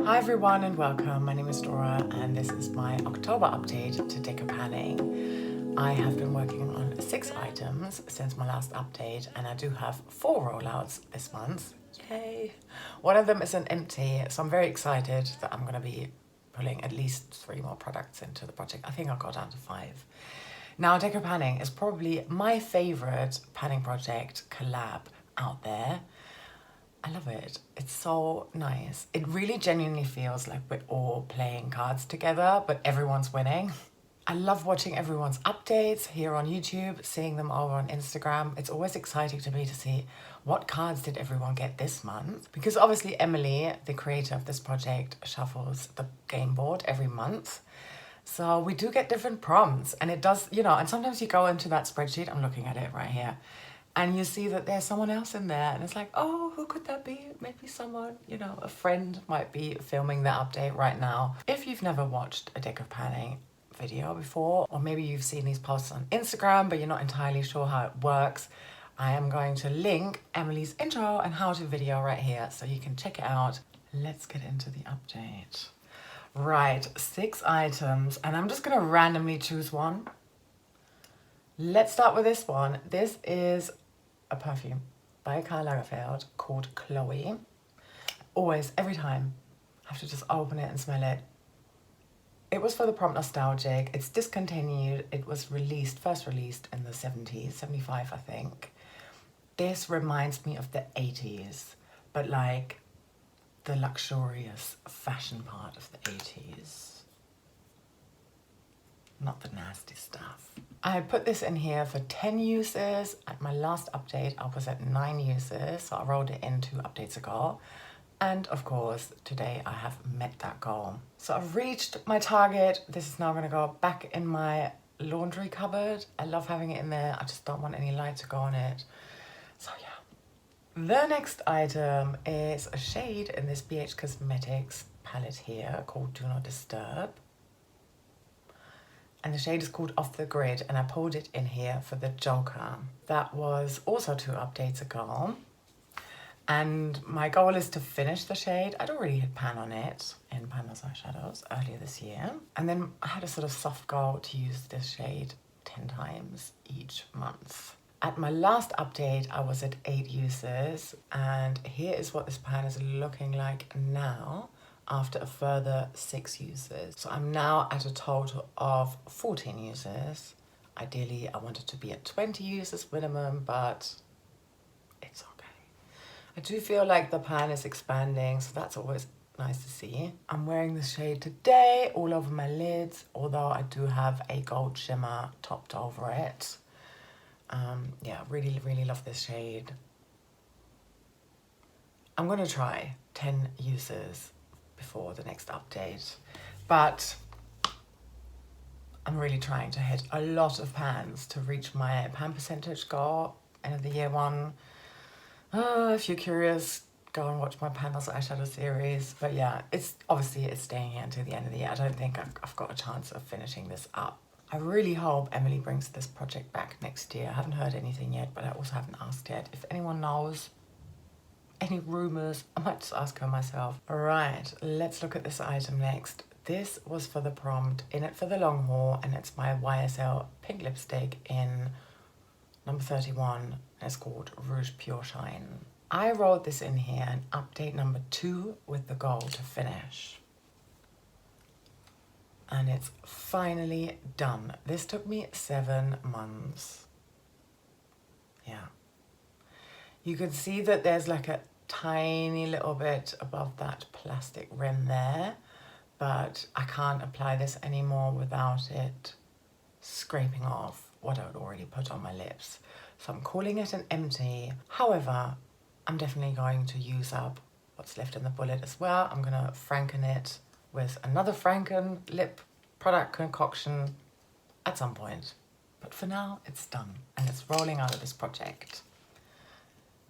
Hi everyone and welcome. My name is Dora and this is my October update to Decor Panning. I have been working on 6 items since my last update and I do have 4 rollouts this month. Yay! One of them is an empty, so I'm very excited that I'm going to be pulling at least 3 more products into the project. I think I'll go down to 5. Now, Decor Panning is probably my favorite panning project collab out there. I love it. It's so nice. It really genuinely feels like we're all playing cards together, but everyone's winning. I love watching everyone's updates here on YouTube, seeing them over on Instagram. It's always exciting to me to see what cards did everyone get this month. Because obviously Emily, the creator of this project, shuffles the game board every month. So we do get different prompts and it does, and sometimes you go into that spreadsheet, I'm looking at it right here, and you see that there's someone else in there and it's like, oh, who could that be? Maybe someone, a friend might be filming the update right now. If you've never watched a Decor Panning video before, or maybe you've seen these posts on Instagram, but you're not entirely sure how it works, I am going to link Emily's intro and how-to video right here so you can check it out. Let's get into the update. Right, 6 items, and I'm just gonna randomly choose one. Let's start with this one. This is a perfume by Karl Lagerfeld called Chloe. Always, every time, I have to just open it and smell it. It was for the prompt Nostalgic. It's discontinued. It was first released in the 70s, 75 I think. This reminds me of the 80s, but like the luxurious fashion part of the 80s. Not the nasty stuff. I put this in here for 10 uses. At my last update, I was at 9 uses, so I rolled it in 2 updates ago. And of course, today I have met that goal. So I've reached my target. This is now gonna go back in my laundry cupboard. I love having it in there. I just don't want any light to go on it. So yeah. The next item is a shade in this BH Cosmetics palette here called Do Not Disturb. And the shade is called Off the Grid, and I pulled it in here for the Joker. That was also 2 updates ago. And my goal is to finish the shade. I'd already hit pan on it in Pan Those Eyeshadows earlier this year. And then I had a sort of soft goal to use this shade 10 times each month. At my last update, I was at 8 uses, and here is what this pan is looking like now, after a further 6 uses. So I'm now at a total of 14 uses. Ideally, I wanted to be at 20 uses minimum, but it's okay. I do feel like the pan is expanding, so that's always nice to see. I'm wearing the shade today all over my lids, although I do have a gold shimmer topped over it. Yeah, really, really love this shade. I'm gonna try 10 uses before the next update, but I'm really trying to hit a lot of pans to reach my pan percentage goal, end of the year one. If you're curious, go and watch my Pan Those Eyeshadow series. But yeah, it's staying here until the end of the year. I don't think I've got a chance of finishing this up. I really hope Emily brings this project back next year. I haven't heard anything yet, but I also haven't asked yet. If anyone knows, any rumors, I might just ask her myself. All right, let's look at this item next. This was for the prompt, In It for the Long Haul, and it's my YSL pink lipstick in number 31, and it's called Rouge Pure Shine. I rolled this in here in update number 2 with the goal to finish. And it's finally done. This took me 7 months. Yeah. You can see that there's like a tiny little bit above that plastic rim there, but I can't apply this anymore without it scraping off what I'd already put on my lips. So I'm calling it an empty. However, I'm definitely going to use up what's left in the bullet as well. I'm gonna franken it with another Franken lip product concoction at some point. But for now, it's done and it's rolling out of this project.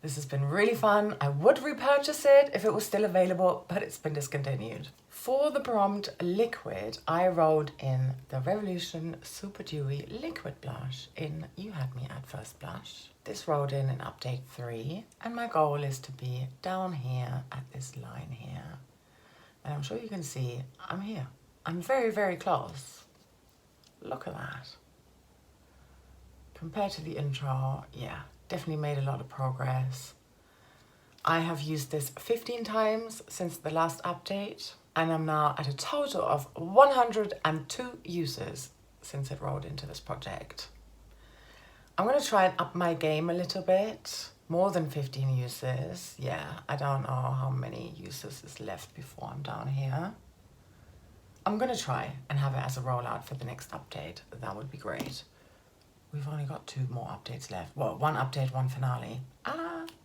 This has been really fun. I would repurchase it if it was still available, but it's been discontinued. For the prompt liquid, I rolled in the Revolution Super Dewy Liquid Blush in You Had Me at First Blush. This rolled in update 3, and my goal is to be down here at this line here. And I'm sure you can see I'm here. I'm very, very close. Look at that. Compared to the intro, yeah, definitely made a lot of progress. I have used this 15 times since the last update, and I'm now at a total of 102 uses since it rolled into this project. I'm going to try and up my game a little bit. More than 15 uses. Yeah, I don't know how many uses is left before I'm down here. I'm going to try and have it as a rollout for the next update. That would be great. We've only got 2 more updates left. Well, 1 update, 1 finale.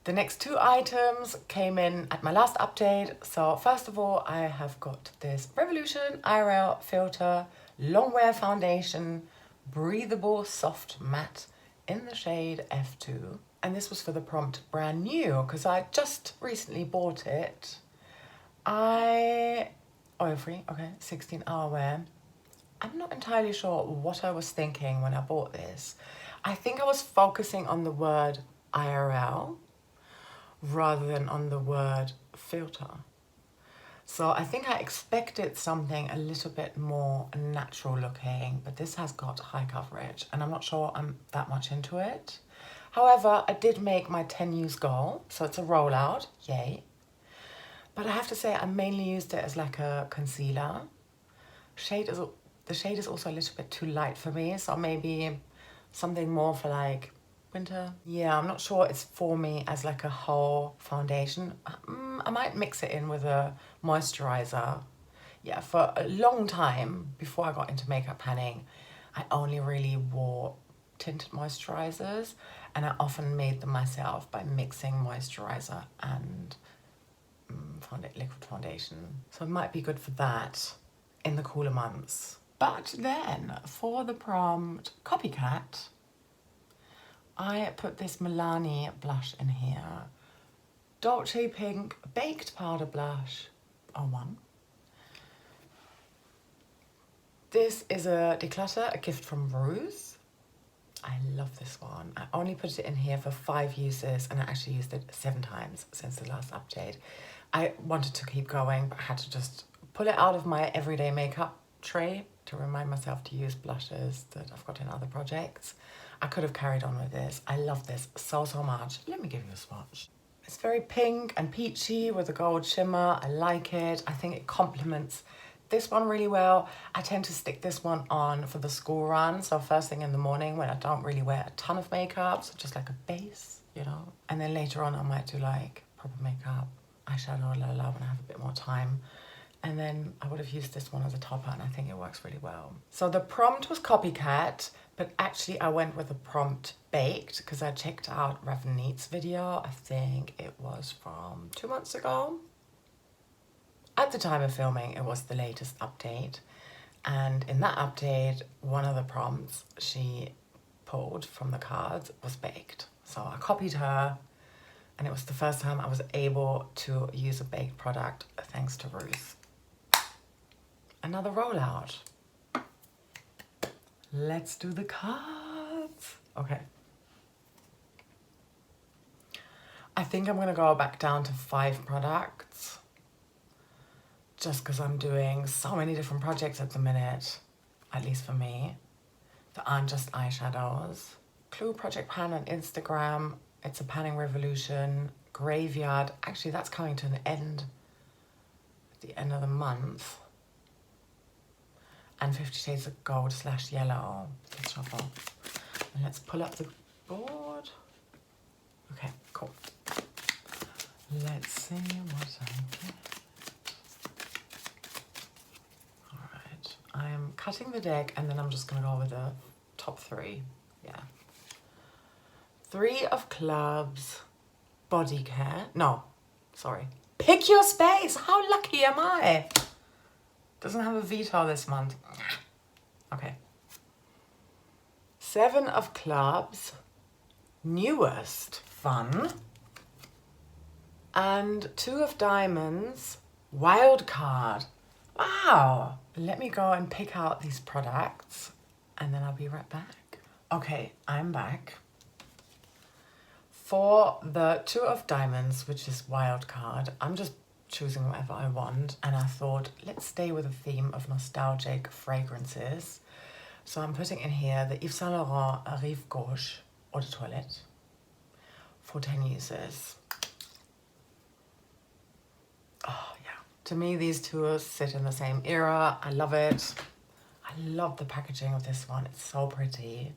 The next 2 items came in at my last update. So first of all, I have got this Revolution IRL Filter Longwear Foundation Breathable Soft Matte in the shade F2. And this was for the prompt brand new because I just recently bought it. Oil free, okay, 16-hour wear. I'm not entirely sure what I was thinking when I bought this. I think I was focusing on the word IRL rather than on the word filter. So I think I expected something a little bit more natural looking, but this has got high coverage and I'm not sure I'm that much into it. However, I did make my 10 use goal, so it's a rollout, yay. But I have to say I mainly used it as like a concealer. The shade is also a little bit too light for me, so maybe something more for like winter. Yeah, I'm not sure it's for me as like a whole foundation. I might mix it in with a moisturizer. Yeah, for a long time before I got into makeup panning, I only really wore tinted moisturizers, and I often made them myself by mixing moisturizer and liquid foundation. So it might be good for that in the cooler months. But then for the prompt copycat, I put this Milani blush in here. Dolce Pink Baked Powder Blush 01. This is a declutter, a gift from Ruth. I love this one. I only put it in here for 5 uses and I actually used it 7 times since the last update. I wanted to keep going, but I had to just pull it out of my everyday makeup tray to remind myself to use blushes that I've got in other projects. I could have carried on with this. I love this so much. Let me give you a swatch. It's very pink and peachy with a gold shimmer. I like it. I think it complements this one really well. I tend to stick this one on for the school run. So first thing in the morning when I don't really wear a ton of makeup, so just like a base, you know. And then later on I might do like proper makeup, eyeshadow, la when I have a bit more time. And then I would have used this one as a topper and I think it works really well. So the prompt was copycat, but actually I went with the prompt baked because I checked out Ravneet's video. I think it was from 2 months ago. At the time of filming, it was the latest update. And in that update, one of the prompts she pulled from the cards was baked. So I copied her and it was the first time I was able to use a baked product thanks to Ruth. Another rollout. Let's do the cards. Okay. I think I'm gonna go back down to 5 products just because I'm doing so many different projects at the minute, at least for me, that aren't just eyeshadows. Clue Project Pan on Instagram. It's a panning revolution. Graveyard. Actually, that's coming to an end at the end of the month. And 50 Shades of Gold / Yellow. Let's shuffle. And let's pull up the board. Okay, cool. Let's see what I get. Alright, I am cutting the deck and then I'm just going to go with the top 3. Yeah. 3 of Clubs. Body Care. No, sorry. Pick Your Space. How lucky am I? Doesn't have a veto this month. Okay. 7 of Clubs. Newest. Fun. And 2 of Diamonds. Wild Card. Wow. Let me go and pick out these products and then I'll be right back. Okay, I'm back. For the 2 of Diamonds, which is Wild Card, I'm just choosing whatever I want, and I thought, let's stay with the theme of nostalgic fragrances. So I'm putting in here the Yves Saint Laurent Rive Gauche Eau de Toilette for 10 uses. Oh yeah, to me these two sit in the same era. I love it. I love the packaging of this one. It's so pretty.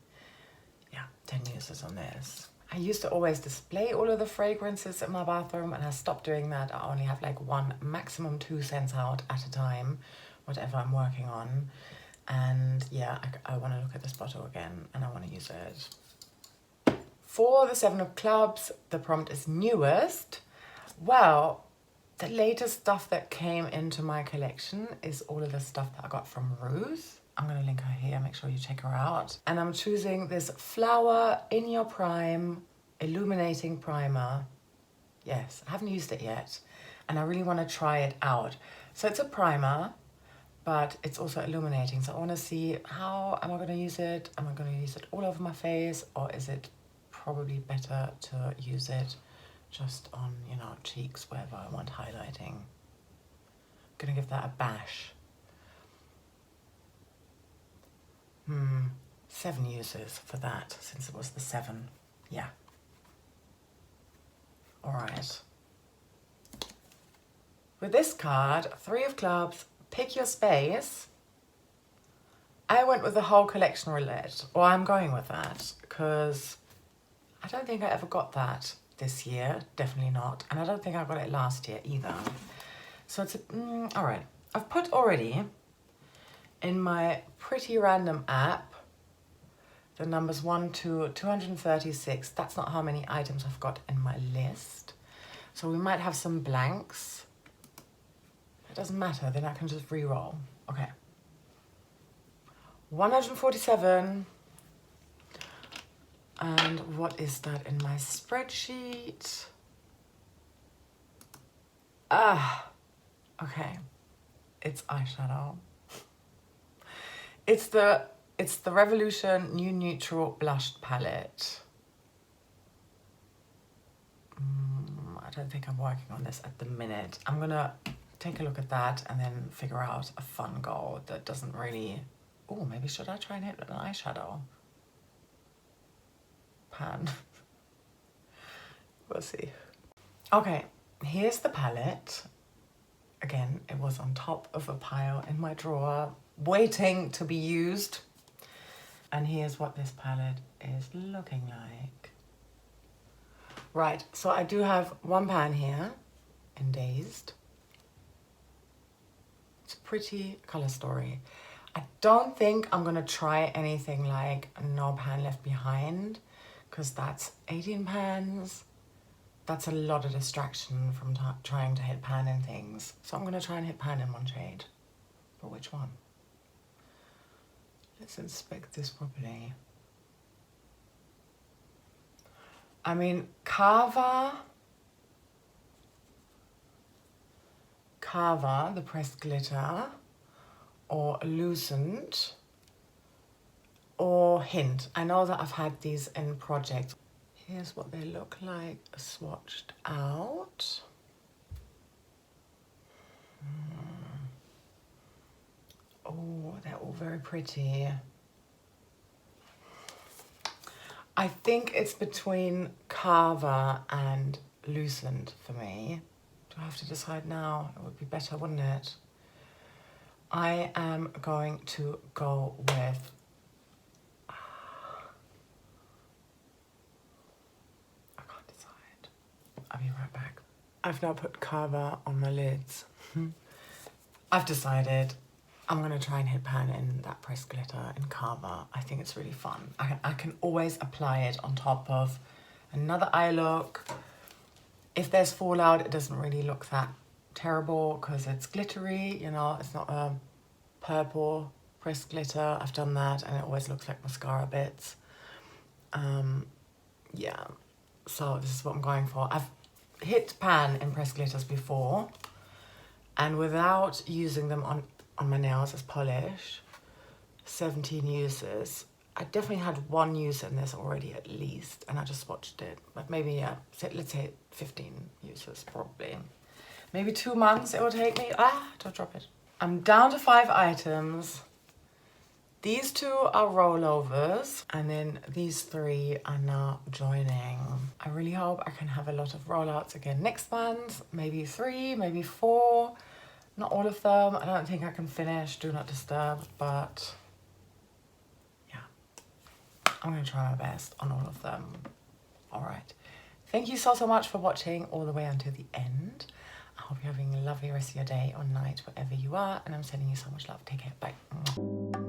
Yeah, 10 uses on this. I used to always display all of the fragrances in my bathroom, and I stopped doing that. I only have like 1, maximum 2 scents out at a time, whatever I'm working on. And yeah, I want to look at this bottle again, and I want to use it. For the 7 of Clubs, the prompt is newest. Well, the latest stuff that came into my collection is all of the stuff that I got from Ruth. I'm going to link her here, make sure you check her out. And I'm choosing this Flower In Your Prime Illuminating Primer. Yes, I haven't used it yet, and I really want to try it out. So it's a primer, but it's also illuminating. So I want to see, how am I going to use it? Am I going to use it all over my face, or is it probably better to use it just on, you know, cheeks, wherever I want highlighting? I'm going to give that a bash. 7 uses for that, since it was the 7. Yeah. All right. With this card, 3 of Clubs, pick your space. I went with the whole collection roulette, or I'm going with that, because I don't think I ever got that this year, definitely not. And I don't think I got it last year either. So it's, all right. I've put already in my pretty random app the numbers 1 to 236. That's not how many items I've got in my list. So we might have some blanks. It doesn't matter, then I can just re-roll. Okay. 147. And what is that in my spreadsheet? Okay. It's eyeshadow. It's the Revolution New Neutral Blushed Palette. I don't think I'm working on this at the minute. I'm gonna take a look at that and then figure out a fun goal that doesn't really... Oh, maybe should I try and hit an eyeshadow pan? We'll see. Okay, here's the palette. Again, it was on top of a pile in my drawer, waiting to be used. And here's what this palette is looking like. Right, so I do have 1 pan here in Dazed. It's a pretty color story. I don't think I'm gonna try anything like No Pan Left Behind, because that's 18 pans. That's a lot of distraction from trying to hit pan in things. So I'm gonna try and hit pan in 1 shade. But which one? Let's inspect this properly. I mean, Carver, the pressed glitter, or Lucent, or Hint. I know that I've had these in projects. Here's what they look like swatched out. Oh, they're all very pretty. I think it's between Carver and Lucent for me. Do I have to decide now? It would be better, wouldn't it? I am going to go with... I can't decide. I'll be right back. I've now put Carver on my lids. I've decided I'm going to try and hit pan in that pressed glitter in Carver. I think it's really fun. I can always apply it on top of another eye look. If there's fallout, it doesn't really look that terrible because it's glittery, you know, it's not a purple pressed glitter. I've done that and it always looks like mascara bits. Yeah, so this is what I'm going for. I've hit pan in pressed glitters before, and without using them on my nails as polish, 17 uses. I definitely had 1 use in this already at least, and I just swatched it. But maybe, yeah, let's say 15 uses probably. maybe 2 months it will take me. Don't drop it. I'm down to 5 items. These 2 are rollovers, and then these 3 are now joining. I really hope I can have a lot of rollouts again next month. Maybe 3, maybe 4. Not all of them. I don't think I can finish Do Not Disturb, but yeah, I'm gonna try my best on all of them. All right. Thank you so much for watching all the way until the end. I hope you're having a lovely rest of your day or night, wherever you are, and I'm sending you so much love. Take care. Bye.